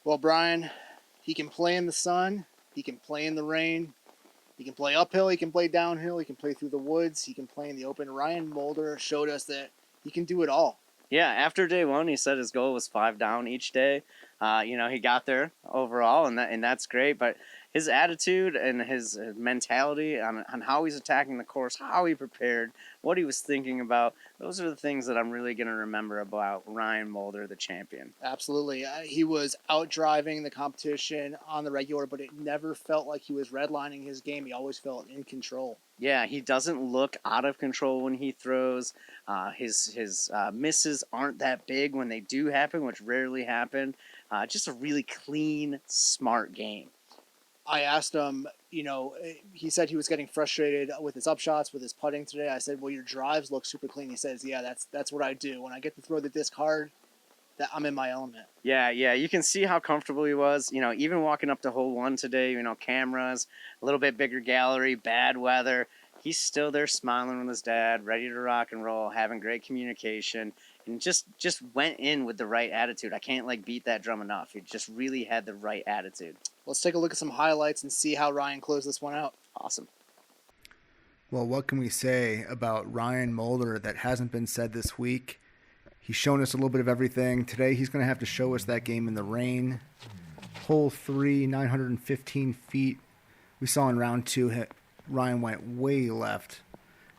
Well, Brian, he can play in the sun, he can play in the rain, he can play uphill, he can play downhill, he can play through the woods, he can play in the open. Ryan Mulder showed us that he can do it all. Yeah, after day one, he said his goal was 5 down each day. He got there overall, and that's great. But his attitude and his mentality on how he's attacking the course, how he prepared, what he was thinking about, those are the things that I'm really going to remember about Ryan Mulder, the champion. Absolutely. He was out driving the competition on the regular, but it never felt like he was redlining his game. He always felt in control. Yeah, he doesn't look out of control when he throws. His misses aren't that big when they do happen, which rarely happen. Just a really clean, smart game. I asked him, he said he was getting frustrated with his upshots, with his putting today. I said, well, your drives look super clean. He says, yeah, that's what I do. When I get to throw the disc hard, that I'm in my element. Yeah, you can see how comfortable he was. Even walking up to hole 1 today, cameras, a little bit bigger gallery, bad weather. He's still there smiling with his dad, ready to rock and roll, having great communication, and just went in with the right attitude. I can't beat that drum enough. He just really had the right attitude. Let's take a look at some highlights and see how Ryan closed this one out. Awesome. Well, what can we say about Ryan Mulder that hasn't been said this week? He's shown us a little bit of everything. Today he's going to have to show us that game in the rain. Hole 3, 915 feet. We saw in round 2, Ryan went way left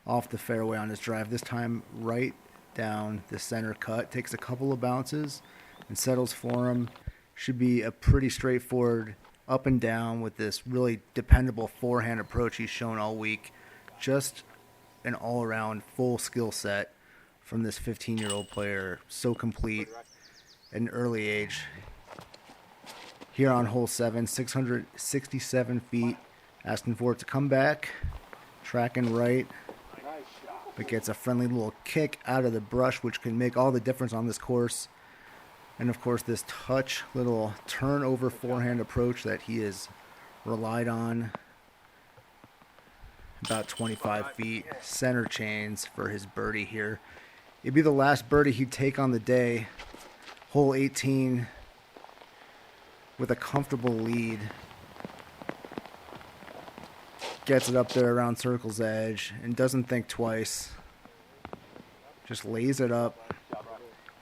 off the fairway on his drive. This time right down the center cut. Takes a couple of bounces and settles for him. Should be a pretty straightforward up and down with this really dependable forehand approach he's shown all week. Just an all-around full skill set from this 15-year-old player. So complete at an early age. Here on hole 7, 667 feet. Asking for it to come back. Tracking right. But gets a friendly little kick out of the brush, which can make all the difference on this course. And of course, this touch, little turnover forehand approach that he has relied on. About 25 feet. Center chains for his birdie here. It'd be the last birdie he'd take on the day. Hole 18 with a comfortable lead. Gets it up there around circle's edge and doesn't think twice. Just lays it up,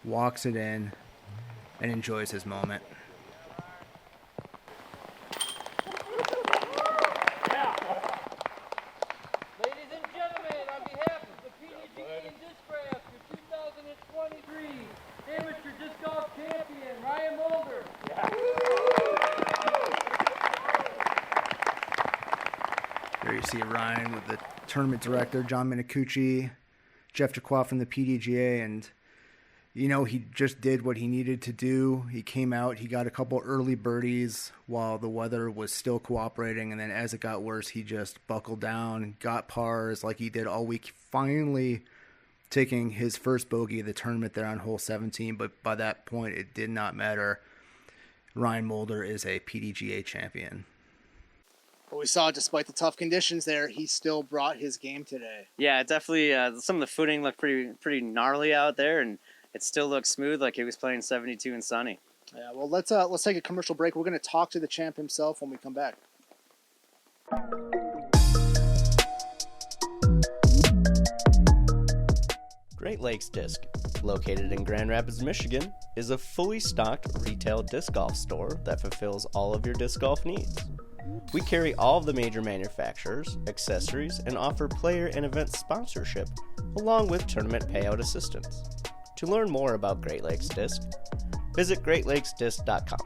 walks it in, and enjoys his moment. Ladies and gentlemen, on behalf of the PDGA and Disc Craft, your 2023 Amateur Disc Golf Champion, Ryan Mulder. There you see Ryan with the tournament director, John Minicucci, Jeff Jacqua from the PDGA, and he just did what he needed to do. He came out, he got a couple early birdies while the weather was still cooperating, and then as it got worse, he just buckled down, got pars like he did all week, finally taking his first bogey of the tournament there on hole 17, but by that point, it did not matter. Ryan Mulder is a PDGA champion. But we saw, despite the tough conditions there, he still brought his game today. Yeah, definitely. Some of the footing looked pretty gnarly out there, and it still looks smooth like he was playing 72 and sunny. Yeah, well, let's take a commercial break. We're going to talk to the champ himself when we come back. Great Lakes Disc, located in Grand Rapids, Michigan, is a fully stocked retail disc golf store that fulfills all of your disc golf needs. We carry all of the major manufacturers, accessories, and offer player and event sponsorship, along with tournament payout assistance. To learn more about Great Lakes Disc, visit greatlakesdisc.com.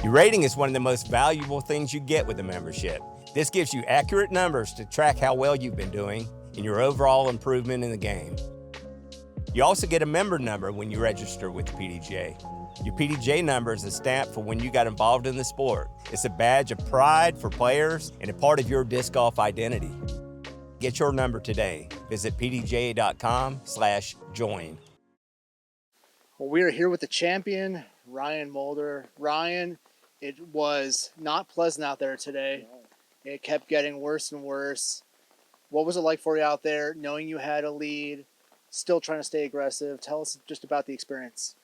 Your rating is one of the most valuable things you get with a membership. This gives you accurate numbers to track how well you've been doing and your overall improvement in the game. You also get a member number when you register with the PDGA. Your PDGA number is a stamp for when you got involved in the sport. It's a badge of pride for players and a part of your disc golf identity. Get your number today. Visit pdga.com/join. Well, we are here with the champion, Ryan Mulder. Ryan, it was not pleasant out there today. It kept getting worse and worse. What was it like for you out there, knowing you had a lead, still trying to stay aggressive. Tell us just about the experience.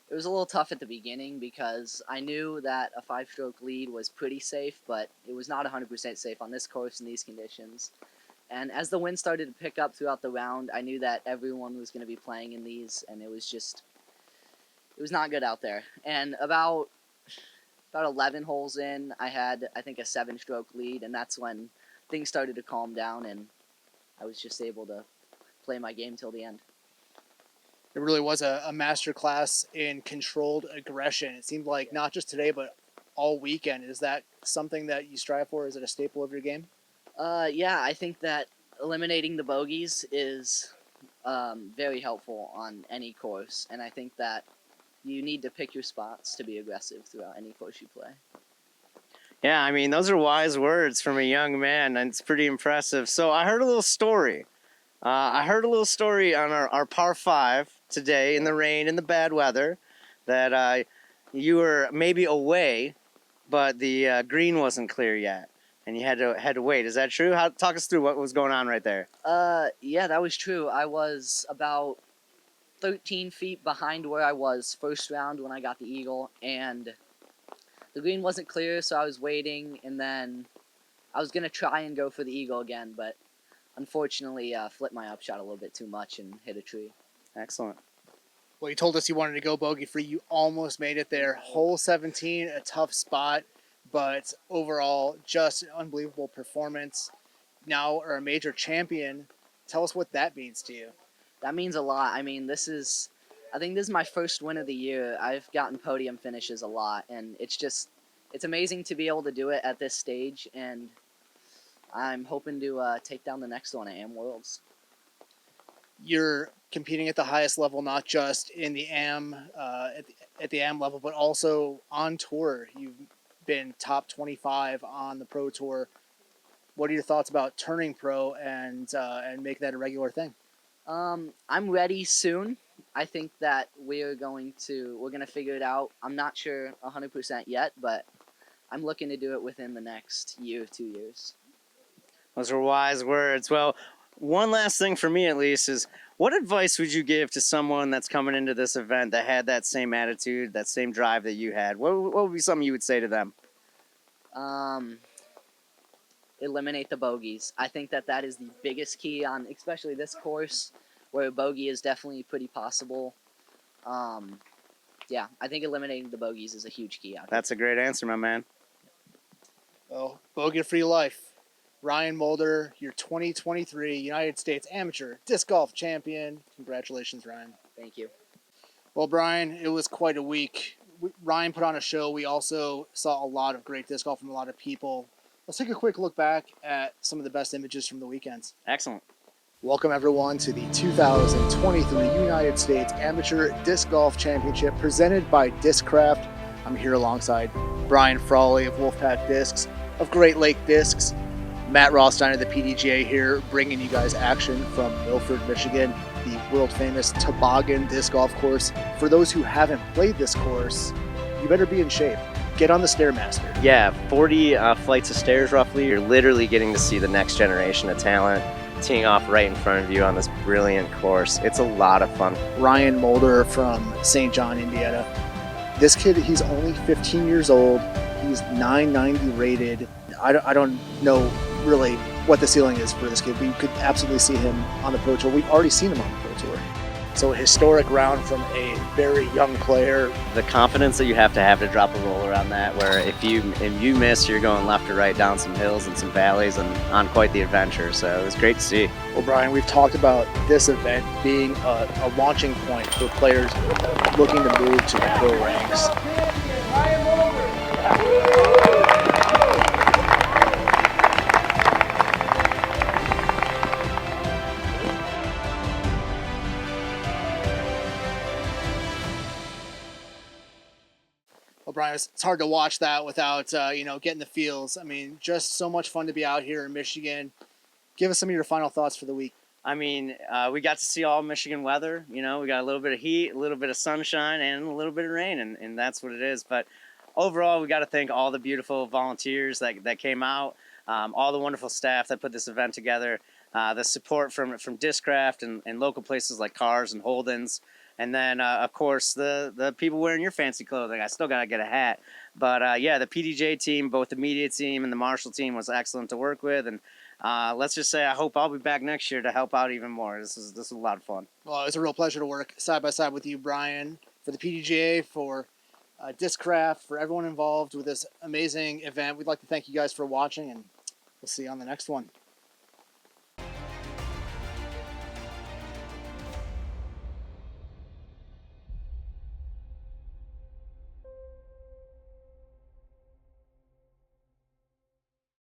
It was a little tough at the beginning because I knew that a 5-stroke lead was pretty safe, but it was not 100% safe on this course in these conditions. And as the wind started to pick up throughout the round, I knew that everyone was going to be playing in these, and it was not good out there. And about 11 holes in, I had, I think, a 7-stroke lead, and that's when things started to calm down, and I was just able to play my game till the end. It really was a master class in controlled aggression. It seemed like not just today, but all weekend. Is that something that you strive for? Is it a staple of your game? Yeah, I think that eliminating the bogeys is very helpful on any course, and I think that you need to pick your spots to be aggressive throughout any course you play. Yeah, I mean, those are wise words from a young man, and it's pretty impressive. So I heard a little story. On our par 5 today in the rain and the bad weather that you were maybe away, but the green wasn't clear yet, and you had to wait. Is that true? Talk us through what was going on right there. Yeah, that was true. I was about 13 feet behind where I was first round when I got the eagle, and the green wasn't clear, so I was waiting, and then I was going to try and go for the eagle again, but unfortunately flipped my upshot a little bit too much and hit a tree. Excellent. Well, you told us you wanted to go bogey free. You almost made it there. Hole 17, a tough spot, but overall, just an unbelievable performance. Now are a major champion. Tell us what that means to you. That means a lot. I mean, I think this is my first win of the year. I've gotten podium finishes a lot, and it's amazing to be able to do it at this stage, and I'm hoping to take down the next one at AM Worlds. You're competing at the highest level, not just in the AM, at the AM level, but also on tour. You've been top 25 on the Pro Tour. What are your thoughts about turning pro and making that a regular thing? I'm ready soon. I think that we're gonna figure it out. I'm not sure 100% yet, but I'm looking to do it within the next year, 2 years. Those are wise words. Well, one last thing for me at least is, what advice would you give to someone that's coming into this event that had that same attitude, that same drive that you had? What would be something you would say to them? Eliminate the bogeys. I think that is the biggest key on especially this course where a bogey is definitely pretty possible. Yeah, I think eliminating the bogeys is a huge key out here. That's a great answer, my man. Well, bogey-free life. Ryan Mulder, your 2023 United States Amateur Disc Golf Champion. Congratulations, Ryan. Thank you. Well, Brian, it was quite a week. Ryan put on a show. We also saw a lot of great disc golf from a lot of people. Let's take a quick look back at some of the best images from the weekends. Excellent. Welcome, everyone, to the 2023 United States Amateur Disc Golf Championship presented by Discraft. I'm here alongside Brian Frawley of Wolfpack Discs, of Great Lake Discs, Matt Rothstein of the PDGA here, bringing you guys action from Milford, Michigan, the world-famous Toboggan Disc Golf Course. For those who haven't played this course, you better be in shape. Get on the Stairmaster. Yeah, 40 flights of stairs roughly. You're literally getting to see the next generation of talent teeing off right in front of you on this brilliant course. It's a lot of fun. Ryan Mulder from St. John, Indiana. This kid, he's only 15 years old. He's 990 rated. I don't know really what the ceiling is for this kid. We could absolutely see him on the Pro Tour. We've already seen him on the Pro Tour. So a historic round from a very young player. The confidence that you have to drop a roller on that, where if you miss, you're going left or right down some hills and some valleys and on quite the adventure. So it was great to see. Well, Brian, we've talked about this event being a launching point for players looking to move to the pro ranks. Ryan Mulder. Well, Brian, it's hard to watch that without getting the feels. I mean, just so much fun to be out here in Michigan. Give us some of your final thoughts for the week. I mean, we got to see all Michigan weather. You know, we got a little bit of heat, a little bit of sunshine, and a little bit of rain, and that's what it is. But overall, we got to thank all the beautiful volunteers that came out, all the wonderful staff that put this event together. the support from Discraft and local places like Cars and Holden's. And then, of course, the people wearing your fancy clothing. I still got to get a hat. But, yeah, the PDGA team, both the media team and the Marshall team was excellent to work with. And let's just say I hope I'll be back next year to help out even more. This is a lot of fun. Well, it's a real pleasure to work side by side with you, Brian, for the PDGA, for Discraft, for everyone involved with this amazing event. We'd like to thank you guys for watching, and we'll see you on the next one.